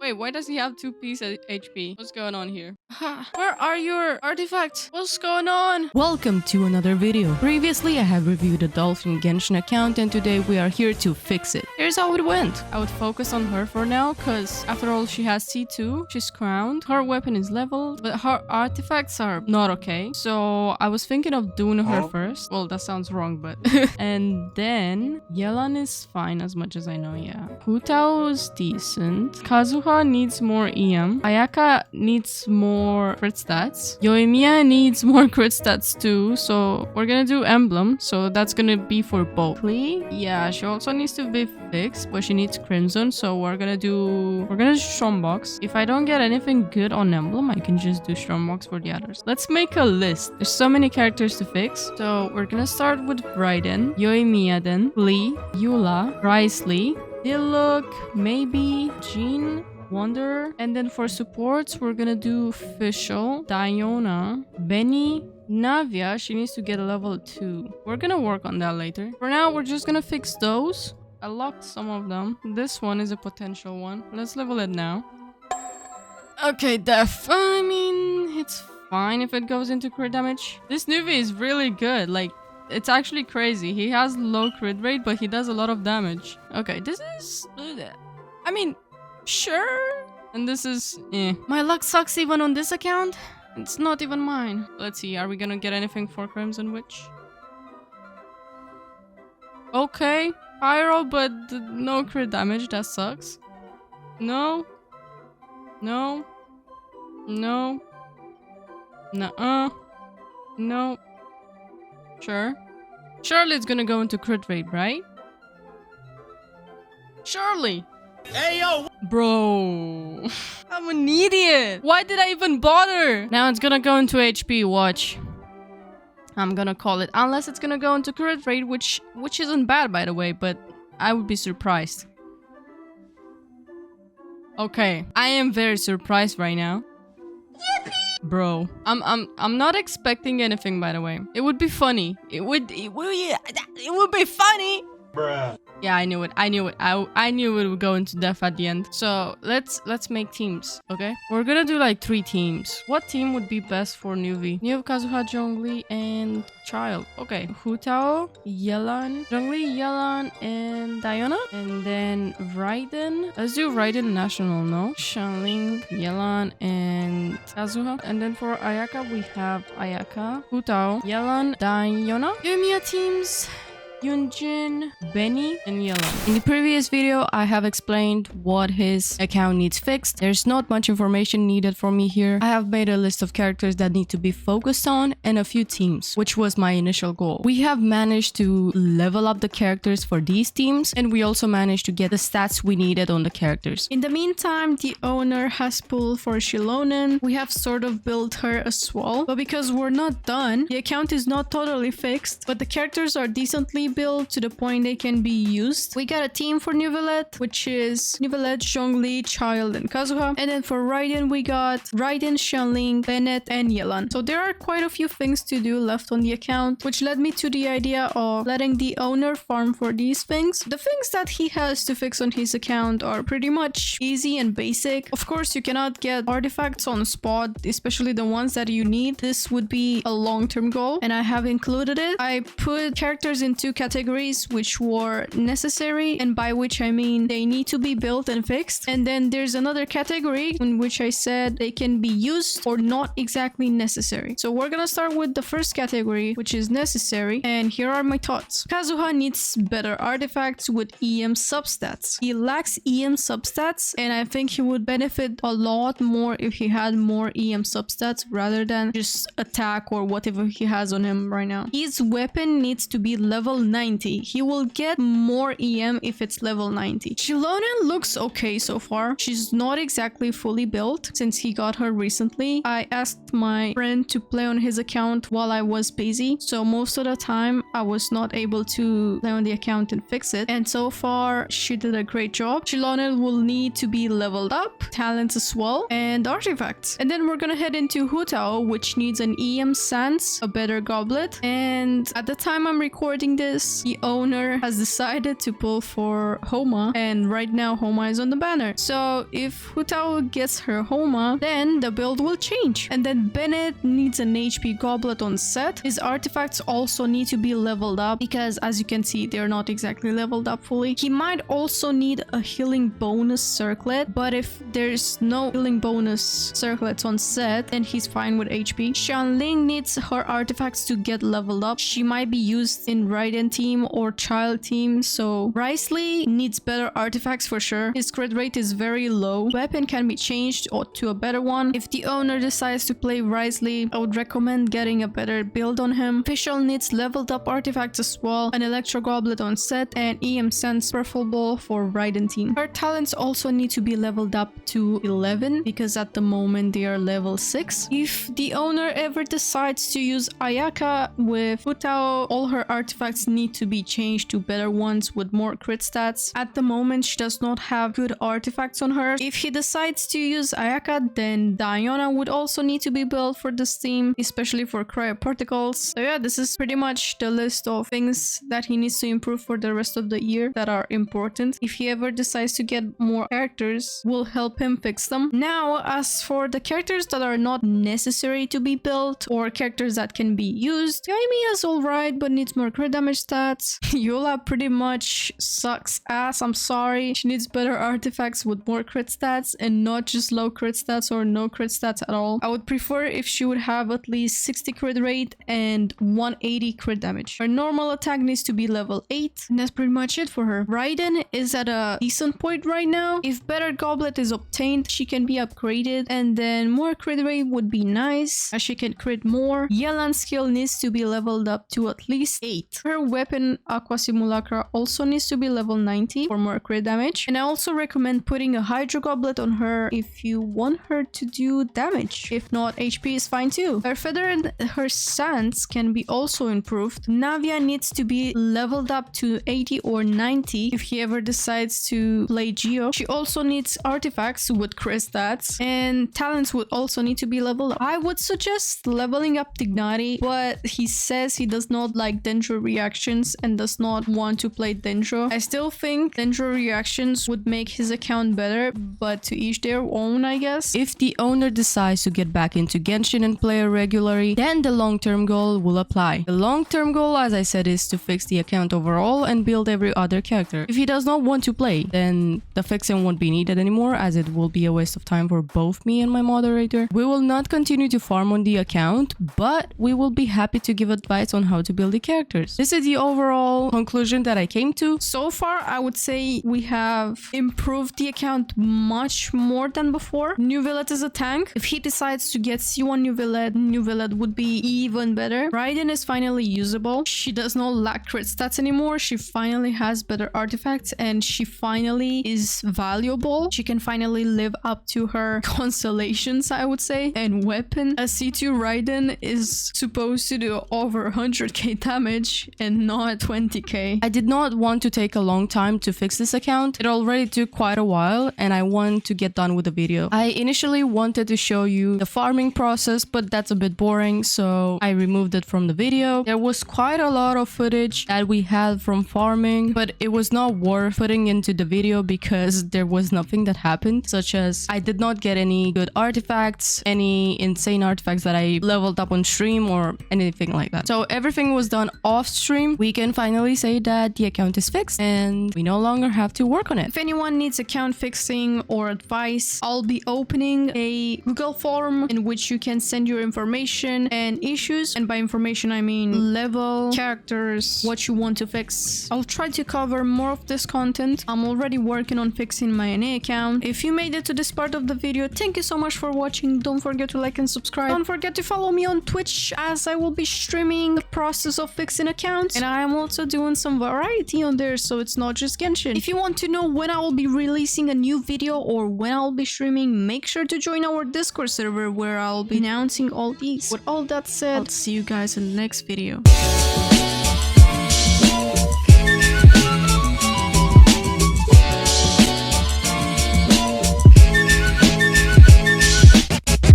Wait, why does he have 2 piece HP? What's going on here? Where are your artifacts? What's going on? Welcome to another video. Previously, I have reviewed a Dolphin Genshin account and today we are here to fix it. Here's how it went. I would focus on her for now because after all, she has C2. She's crowned. Her weapon is leveled, but her artifacts are not okay. So I was thinking of doing her first. Well, that sounds wrong, but... and then Yelan is fine as much as I know, yeah. Hu Tao is decent. Kazuha needs more EM. Ayaka needs more crit stats. Yoimiya needs more crit stats too. So we're gonna do Emblem. So that's gonna be for both. Klee? Yeah, she also needs to be fixed, but she needs Crimson. So we're gonna do Strombox. If I don't get anything good on Emblem, I can just do Strombox for the others. Let's make a list. There's so many characters to fix. So we're gonna start with Raiden, Yoimiya then, Klee, Eula, Wriothesley, Diluc, maybe Jean, Wonder, and then for supports we're gonna do Fischl, Diona, Benny, Navia. She needs to get a level 2. We're gonna work on that later. For now, we're just gonna fix those. I locked some of them. This one is a potential one. Let's level it now. Okay, Def. I mean, it's fine if it goes into crit damage. This Nuvi is really good. Like, it's actually crazy. He has low crit rate, but he does a lot of damage. Okay, this is... I mean, sure. And this is... My luck sucks even on this account. It's not even mine. Let's see, are we gonna get anything for Crimson Witch? Okay, Pyro, but no crit damage. That sucks. No. No. No. Nuh-uh. No. Sure. Surely it's gonna go into crit rate, right? Surely. Hey, yo! Bro. I'm an idiot. Why did I even bother? Now it's gonna go into HP, watch. I'm gonna call it. Unless it's gonna go into crit rate, which isn't bad, by the way, but I would be surprised. Okay, I am very surprised right now. Yippee! Bro, I'm not expecting anything, by the way. It would be funny. It would be funny. Bruh. Yeah, I knew it. I knew it would go into death at the end. So let's make teams, okay? We're gonna do like 3 teams. What team would be best for Nuvi? New Kazuha, Zhongli, and Child. Okay, Hu Tao, Yelan, Zhongli, Yelan, and Diona, and then Raiden. Let's do Raiden National, no? Xiangling, Yelan, and Kazuha. And then for Ayaka, we have Ayaka, Hu Tao, Yelan, Diona. Yoimiya teams. Yunjin, Benny, and Yelan. In the previous video, I have explained what his account needs fixed. There's not much information needed for me here. I have made a list of characters that need to be focused on and a few teams, which was my initial goal. We have managed to level up the characters for these teams, and we also managed to get the stats we needed on the characters. In the meantime, the owner has pulled for Shilonen. We have sort of built her as well, but because we're not done, the account is not totally fixed, but the characters are decently built to the point they can be used. We got a team for Neuvillette, which is Neuvillette, Zhongli, Child, and Kazuha. And then for Raiden, we got Raiden, Xiangling, Bennett, and Yelan. So there are quite a few things to do left on the account, which led me to the idea of letting the owner farm for these things. The things that he has to fix on his account are pretty much easy and basic. Of course, you cannot get artifacts on spot, especially the ones that you need. This would be a long-term goal, and I have included it. I put characters in 2 categories which were necessary, and by which I mean they need to be built and fixed. And then there's another category in which I said they can be used or not exactly necessary. So we're gonna start with the first category, which is necessary, and here are my thoughts. Kazuha needs better artifacts with EM substats. He lacks EM substats, and I think he would benefit a lot more if he had more EM substats rather than just attack or whatever he has on him right now. His weapon needs to be level 90. He will get more EM if it's level 90. Shilonen looks okay so far. She's not exactly fully built since he got her recently. I asked my friend to play on his account while I was busy, so most of the time I was not able to play on the account and fix it, and so far she did a great job. Shilonen will need to be leveled up, talents as well, and artifacts. And then we're gonna head into Hu Tao, which needs an EM Sans, a better goblet, and at the time I'm recording this, this, the owner has decided to pull for Homa, and right now Homa is on the banner. So if Hutao gets her Homa, then the build will change. And then Bennett needs an HP goblet on set. His artifacts also need to be leveled up because, as you can see, they're not exactly leveled up fully. He might also need a healing bonus circlet, but if there's no healing bonus circlets on set, then he's fine with HP. Xianling needs her artifacts to get leveled up. She might be used in Raiden team or Child team, so Risley needs better artifacts for sure. His crit rate is very low. Weapon can be changed or to a better one. If the owner decides to play Risley, I would recommend getting a better build on him. Fischl needs leveled up artifacts as well, an Electro Goblet on set, and EM Sense preferable for Raiden team. Her talents also need to be leveled up to 11 because at the moment they are level 6. If the owner ever decides to use Ayaka with Hutao, all her artifacts need to be changed to better ones with more crit stats. At the moment she does not have good artifacts on her. If he decides to use Ayaka, then Diona would also need to be built for this team, especially for cryoparticles. So yeah, this is pretty much the list of things that he needs to improve for the rest of the year that are important. If he ever decides to get more characters, we'll help him fix them. Now, as for the characters that are not necessary to be built or characters that can be used, Yaimi is alright but needs more crit damage stats. Yola pretty much sucks ass, I'm sorry. She needs better artifacts with more crit stats and not just low crit stats or no crit stats at all. I would prefer if she would have at least 60 crit rate and 180 crit damage. Her normal attack needs to be level 8, and that's pretty much it for her. Raiden is at a decent point right now. If better goblet is obtained, she can be upgraded, and then more crit rate would be nice as she can crit more. Yelan's skill needs to be leveled up to at least 8. Her weapon Aqua Simulacra also needs to be level 90 for more crit damage, and I also recommend putting a Hydro Goblet on her if you want her to do damage. If not, HP is fine too. Her feather and her stance can be also improved. Navia needs to be leveled up to 80 or 90 if he ever decides to play Geo. She also needs artifacts with crit stats, and talents would also need to be leveled up. I would suggest leveling up Tignari, but he says he does not like Dendro reactions and does not want to play Dendro. I still think Dendro reactions would make his account better, but to each their own, I guess. If the owner decides to get back into Genshin and play regularly, then the long-term goal will apply. The long-term goal, as I said, is to fix the account overall and build every other character. If he does not want to play, then the fixing won't be needed anymore, as it will be a waste of time for both me and my moderator. We will not continue to farm on the account, but we will be happy to give advice on how to build the characters. This is the overall conclusion that I came to. So far, I would say we have improved the account much more than before. New Villet is a tank. If he decides to get C1 New Villet would be even better. Raiden is finally usable. She does not lack crit stats anymore. She finally has better artifacts and she finally is valuable. She can finally live up to her constellations, I would say. And weapon, a C2 Raiden is supposed to do over 100k damage and not 20k. I did not want to take a long time to fix this account. It already took quite a while and I want to get done with the video. I initially wanted to show you the farming process, but that's a bit boring, so I removed it from the video. There was quite a lot of footage that we had from farming, but it was not worth putting into the video because there was nothing that happened, such as I did not get any good artifacts, any insane artifacts that I leveled up on stream or anything like that. So everything was done off stream. We can finally say that the account is fixed and we no longer have to work on it. If anyone needs account fixing or advice, I'll be opening a Google form in which you can send your information and issues, and by information I mean level, characters, what you want to fix. I'll try to cover more of this content. I'm already working on fixing my NA account. If you made it to this part of the video, thank you so much for watching. Don't forget to like and subscribe. Don't forget to follow me on Twitch, as I will be streaming the process of fixing accounts, and I am also doing some variety on there, so it's not just Genshin. If you want to know when I will be releasing a new video or when I'll be streaming, make sure to join our Discord server where I'll be announcing all these. With all that said, I'll see you guys in the next video.